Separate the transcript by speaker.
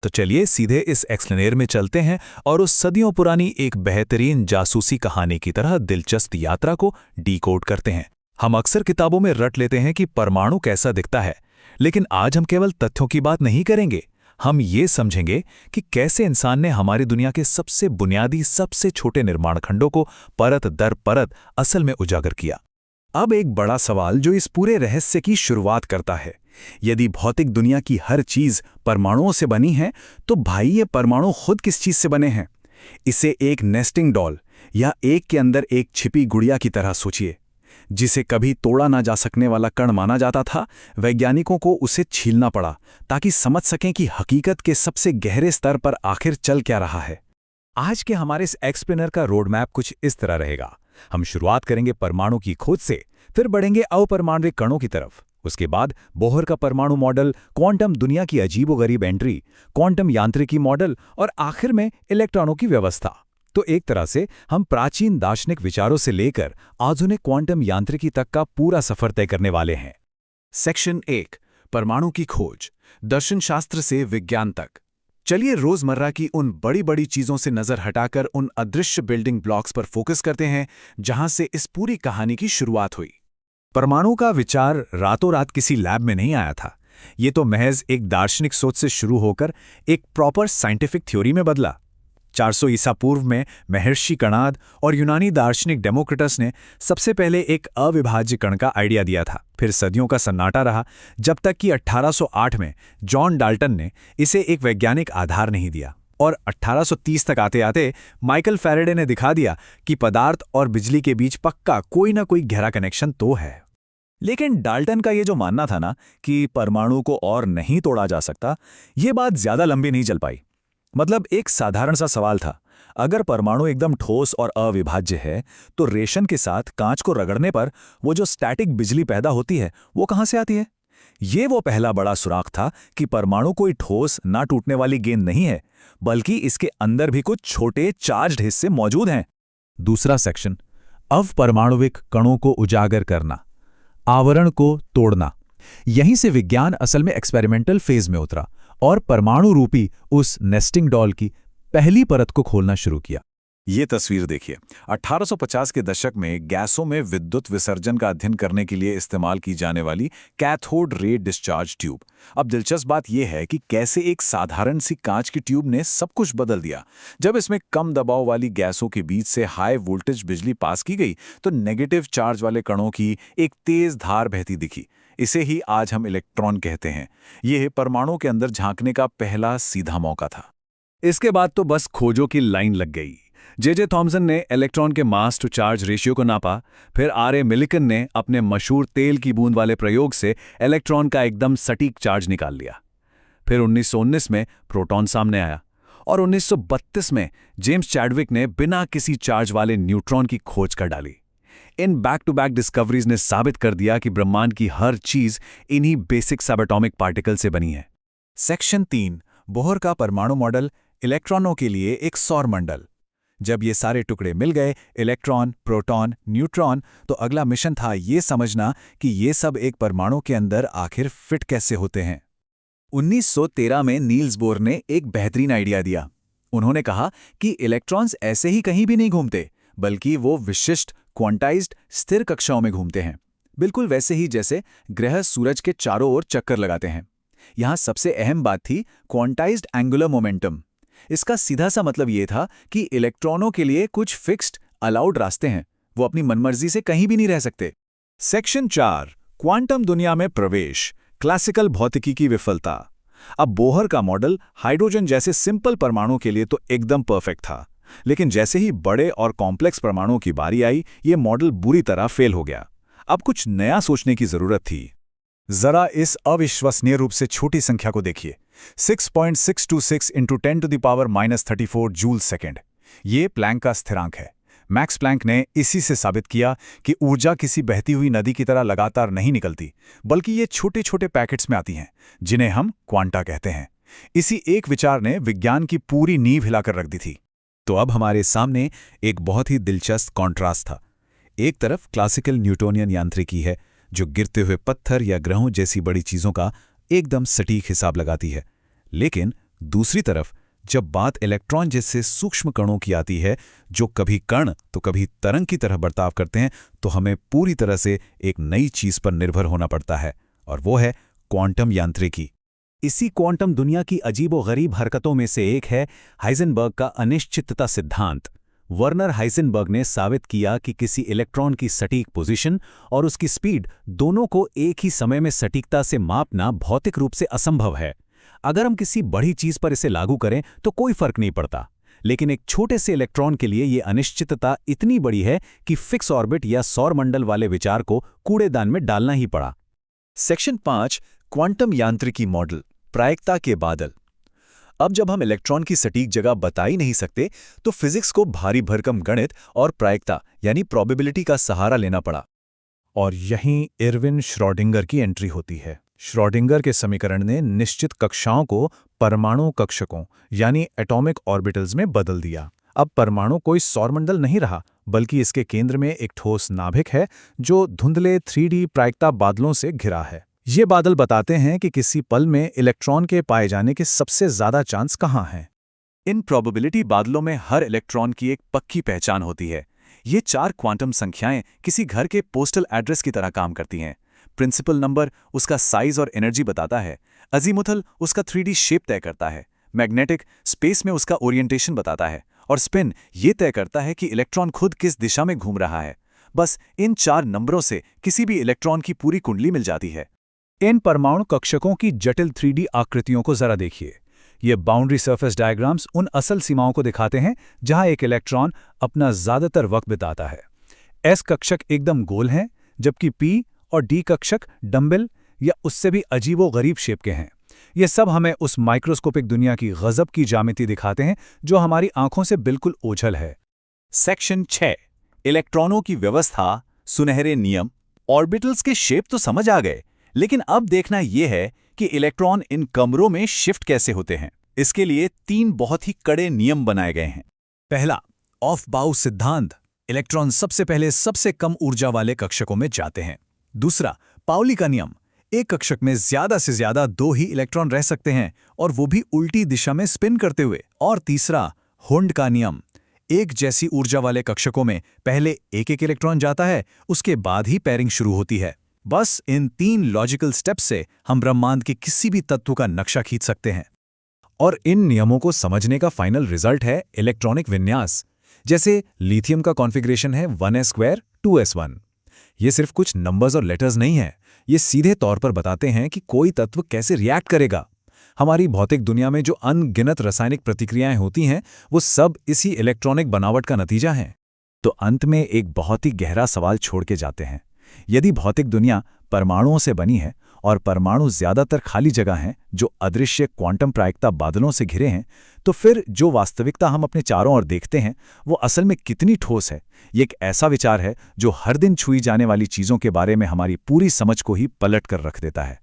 Speaker 1: तो चलिए सीधे इस एक्सप्लेनेर में चलते हैं और उस सदियों पुरानी एक बेहतरीन जासूसी कहानी की तरह दिलचस्प यात्रा को डीकोड करते हैं। हम अक्सर किताबों में रट लेते हैं कि परमाणु कैसा दिखता है, लेकिन आज हम केवल तथ्यों की बात नहीं करेंगे। हम ये समझेंगे कि कैसे इंसान ने हमारी दुनिया के सबसे बुनियादी, सबसे छोटे निर्माण खंडों को परत दर परत असल में उजागर किया। अब एक बड़ा सवाल जो इस पूरे रहस्य की शुरुआत करता है, यदि भौतिक दुनिया की हर चीज परमाणुओं से बनी है, तो भाई ये परमाणु खुद किस चीज से बने हैं? इसे एक नेस्टिंग डॉल या एक के अंदर एक छिपी गुड़िया की तरह सोचिए। जिसे कभी तोड़ा ना जा सकने वाला कण माना जाता था, वैज्ञानिकों को उसे छीलना पड़ा ताकि समझ सकें कि हकीकत के सबसे गहरे स्तर पर आखिर चल क्या रहा है। आज के हमारे इस एक्सप्लेनर का रोड मैप कुछ इस तरह रहेगा। हम शुरुआत करेंगे परमाणु की खोज से, फिर बढ़ेंगे अपरमाणविक कणों की तरफ, उसके बाद बोहर का परमाणु मॉडल, क्वांटम दुनिया की अजीबोगरीब एंट्री, क्वांटम यांत्रिकी मॉडल और आखिर में इलेक्ट्रॉनों की व्यवस्था। तो एक तरह से हम प्राचीन दार्शनिक विचारों से लेकर आधुनिक क्वांटम यांत्रिकी तक का पूरा सफर तय करने वाले हैं। सेक्शन 1, परमाणु की खोज, दर्शन शास्त्र से विज्ञान तक। चलिए रोजमर्रा की उन बड़ी बड़ी चीजों से नजर हटाकर उन अदृश्य बिल्डिंग ब्लॉक्स पर फोकस करते हैं जहां से इस पूरी कहानी की शुरुआत हुई। परमाणु का विचार रातों रात किसी लैब में नहीं आया था। ये तो महज एक दार्शनिक सोच से शुरू होकर एक प्रॉपर साइंटिफिक थ्योरी में बदला। 400 ईसा पूर्व में महर्षि कणाद और यूनानी दार्शनिक डेमोक्रिटस ने सबसे पहले एक अविभाज्य कण का आइडिया दिया था। फिर सदियों का सन्नाटा रहा, जब तक कि 1808 में जॉन डाल्टन ने इसे एक वैज्ञानिक आधार नहीं दिया। और 1830 तक आते आते माइकल फैराडे ने दिखा दिया कि पदार्थ और बिजली के बीच पक्का कोई ना कोई गहरा कनेक्शन तो है। लेकिन डाल्टन का ये जो मानना था ना कि परमाणु को और नहीं तोड़ा जा सकता, ये बात ज्यादा लंबी नहीं चल पाई। मतलब एक साधारण सा सवाल था, अगर परमाणु एकदम ठोस और अविभाज्य है, तो रेशम के साथ कांच को रगड़ने पर वो जो स्टैटिक बिजली पैदा होती है, वो कहां से आती है? ये वो पहला बड़ा सुराग था कि परमाणु कोई ठोस ना टूटने वाली गेंद नहीं है, बल्कि इसके अंदर भी कुछ छोटे चार्ज्ड हिस्से मौजूद हैं। दूसरा सेक्शन, अवपरमाणुविक कणों को उजागर करना, आवरण को तोड़ना। यहीं से विज्ञान असल में एक्सपेरिमेंटल फेज में उतरा और परमाणु रूपी उस नेस्टिंग डॉल की पहली परत को खोलना शुरू किया। ये तस्वीर देखिए, 1850 के दशक में गैसों में विद्युत विसर्जन का अध्ययन करने के लिए इस्तेमाल की जाने वाली कैथोड रे डिस्चार्ज ट्यूब। अब दिलचस्प बात यह है कि कैसे एक साधारण सी कांच की ट्यूब ने सब कुछ बदल दिया। जब इसमें कम दबाव वाली गैसों के बीच से हाई वोल्टेज बिजली पास की गई, तो नेगेटिव चार्ज वाले कणों की एक तेज धार बहती दिखी। इसे ही आज हम इलेक्ट्रॉन कहते हैं। यह परमाणु के अंदर झांकने का पहला सीधा मौका था। इसके बाद तो बस खोजों की लाइन लग गई। जे थॉमसन ने इलेक्ट्रॉन के मास टू चार्ज रेशियो को नापा, फिर आर मिलिकन ने अपने मशहूर तेल की बूंद वाले प्रयोग से इलेक्ट्रॉन का एकदम सटीक चार्ज निकाल लिया। फिर 1919 में प्रोटॉन सामने आया और 1932 में जेम्स चैडविक ने बिना किसी चार्ज वाले न्यूट्रॉन की खोज कर डाली। In back to back discoveries ने साबित कर दिया कि ब्रह्मांड की हर चीज इन्हीं बेसिक सबएटॉमिक पार्टिकल से बनी है। सेक्शन 3, बोहर का परमाणु मॉडल, इलेक्ट्रॉनों के लिए एक सौर मंडल। जब ये सारे टुकड़े मिल गए, इलेक्ट्रॉन, प्रोटॉन, न्यूट्रॉन, तो अगला मिशन था ये समझना कि ये सब एक परमाणु के अंदर आखिर फिट कैसे होते हैं। 1913 में नील्स बोर ने एक बेहतरीन आइडिया दिया। उन्होंने कहा कि इलेक्ट्रॉन्स ऐसे ही कहीं भी नहीं घूमते, बल्कि वो विशिष्ट क्वांटाइज्ड स्थिर कक्षाओं में घूमते हैं, बिल्कुल वैसे ही जैसे ग्रह सूरज के चारों ओर चक्कर लगाते हैं। यहां सबसे अहम बात थी क्वांटाइज्ड एंगुलर मोमेंटम। इसका सीधा सा मतलब यह था कि इलेक्ट्रॉनों के लिए कुछ फिक्स्ड अलाउड रास्ते हैं, वो अपनी मनमर्जी से कहीं भी नहीं रह सकते। सेक्शन 4, क्वांटम दुनिया में प्रवेश, क्लासिकल भौतिकी की विफलता। अब बोहर का मॉडल हाइड्रोजन जैसे सिंपल परमाणु के लिए तो एकदम परफेक्ट था, लेकिन जैसे ही बड़े और कॉम्प्लेक्स परमाणुओं की बारी आई, ये मॉडल बुरी तरह फेल हो गया। अब कुछ नया सोचने की जरूरत थी। जरा इस अविश्वसनीय रूप से छोटी संख्या को देखिए, 6.626 × 10⁻34 जूल सेकेंड। ये प्लैंक का स्थिरांक है। मैक्स प्लैंक ने इसी से साबित किया कि ऊर्जा किसी बहती हुई नदी की तरह लगातार नहीं निकलती, बल्कि ये छोटे छोटे पैकेट्स में आती हैं, जिन्हें हम क्वांटा कहते हैं। इसी एक विचार ने विज्ञान की पूरी नींव हिलाकर रख दी थी। तो अब हमारे सामने एक बहुत ही दिलचस्प कॉन्ट्रास्ट था। एक तरफ क्लासिकल न्यूटोनियन यांत्रिकी है, जो गिरते हुए पत्थर या ग्रहों जैसी बड़ी चीजों का एकदम सटीक हिसाब लगाती है, लेकिन दूसरी तरफ जब बात इलेक्ट्रॉन जैसे सूक्ष्म कणों की आती है, जो कभी कण तो कभी तरंग की तरह बर्ताव करते हैं, तो हमें पूरी तरह से एक नई चीज पर निर्भर होना पड़ता है, और वो है क्वांटम यांत्रिकी। इसी क्वांटम दुनिया की अजीबोगरीब हरकतों में से एक है हाइजेनबर्ग का अनिश्चितता सिद्धांत। वर्नर हाइजेनबर्ग ने साबित किया कि किसी इलेक्ट्रॉन की सटीक पोजीशन और उसकी स्पीड दोनों को एक ही समय में सटीकता से मापना भौतिक रूप से असंभव है। अगर हम किसी बड़ी चीज पर इसे लागू करें तो कोई फर्क नहीं पड़ता, लेकिन एक छोटे से इलेक्ट्रॉन के लिए ये अनिश्चितता इतनी बड़ी है कि फिक्स ऑर्बिट या सौरमंडल वाले विचार को कूड़ेदान में डालना ही पड़ा। सेक्शन 5, क्वांटम यांत्रिकी मॉडल, प्रायिकता के बादल। अब जब हम इलेक्ट्रॉन की सटीक जगह बता ही नहीं सकते, तो फिजिक्स को भारी भरकम गणित और प्रायिकता यानी प्रोबेबिलिटी का सहारा लेना पड़ा। और यहीं इरविन श्रोडिंगर की एंट्री होती है। श्रोडिंगर के समीकरण ने निश्चित कक्षाओं को परमाणु कक्षकों यानी एटॉमिक ऑर्बिटल्स में बदल दिया। अब परमाणु कोई सौरमंडल नहीं रहा, बल्कि इसके केंद्र में एक ठोस नाभिक है जो धुंधले 3D प्रायिकता बादलों से घिरा है। ये बादल बताते हैं कि किसी पल में इलेक्ट्रॉन के पाए जाने के सबसे ज्यादा चांस कहाँ हैं। इन प्रोबेबिलिटी बादलों में हर इलेक्ट्रॉन की एक पक्की पहचान होती है। ये 4 क्वांटम संख्याएं किसी घर के पोस्टल एड्रेस की तरह काम करती हैं। प्रिंसिपल नंबर उसका साइज और एनर्जी बताता है, अजीमुथल उसका 3D शेप तय करता है, मैग्नेटिक स्पेस में उसका ओरिएंटेशन बताता है, और स्पिन ये तय करता है कि इलेक्ट्रॉन खुद किस दिशा में घूम रहा है। बस इन 4 नंबरों से किसी भी इलेक्ट्रॉन की पूरी कुंडली मिल जाती है। इन परमाणु कक्षकों की जटिल 3D आकृतियों को जरा देखिए। ये बाउंड्री सरफेस डायग्राम्स उन असल सीमाओं को दिखाते हैं जहां एक इलेक्ट्रॉन अपना ज्यादातर वक्त बिताता है। एस कक्षक एकदम गोल हैं, जबकि पी और डी कक्षक डंबल या उससे भी अजीबो-गरीब शेप के हैं। ये सब हमें उस माइक्रोस्कोपिक दुनिया की गजब की ज्यामिति दिखाते हैं जो हमारी आंखों से बिल्कुल ओझल है। सेक्शन 6, इलेक्ट्रॉनों की व्यवस्था, सुनहरे नियम। ऑर्बिटल्स के शेप तो समझ आ गए, लेकिन अब देखना यह है कि इलेक्ट्रॉन इन कमरों में शिफ्ट कैसे होते हैं। इसके लिए 3 बहुत ही कड़े नियम बनाए गए हैं। पहला, ऑफ बाउ सिद्धांत। इलेक्ट्रॉन सबसे पहले सबसे कम ऊर्जा वाले कक्षकों में जाते हैं। दूसरा, पाउली का नियम। एक कक्षक में ज्यादा से ज्यादा 2 ही इलेक्ट्रॉन रह सकते हैं, और वो भी उल्टी दिशा में स्पिन करते हुए। और तीसरा, हुंड का नियम। एक जैसी ऊर्जा वाले कक्षकों में पहले एक एक इलेक्ट्रॉन जाता है, उसके बाद ही पेयरिंग शुरू होती है। बस इन 3 लॉजिकल स्टेप्स से हम ब्रह्मांड के किसी भी तत्व का नक्शा खींच सकते हैं। और इन नियमों को समझने का फाइनल रिजल्ट है इलेक्ट्रॉनिक विन्यास। जैसे लिथियम का कॉन्फ़िगरेशन है 1s² 2s1। ये सिर्फ कुछ नंबर्स और लेटर्स नहीं है, ये सीधे तौर पर बताते हैं कि कोई तत्व कैसे रिएक्ट करेगा। हमारी भौतिक दुनिया में जो अनगिनत रासायनिक प्रतिक्रियाएं होती हैं, वो सब इसी इलेक्ट्रॉनिक बनावट का नतीजा हैं। तो अंत में एक बहुत ही गहरा सवाल छोड़ के जाते हैं। यदि भौतिक दुनिया परमाणुओं से बनी है और परमाणु ज्यादातर खाली जगह हैं जो अदृश्य क्वांटम प्रायिकता बादलों से घिरे हैं, तो फिर जो वास्तविकता हम अपने चारों ओर देखते हैं वो असल में कितनी ठोस है। ये एक ऐसा विचार है जो हर दिन छुई जाने वाली चीजों के बारे में हमारी पूरी समझ को ही पलट कर रख देता है।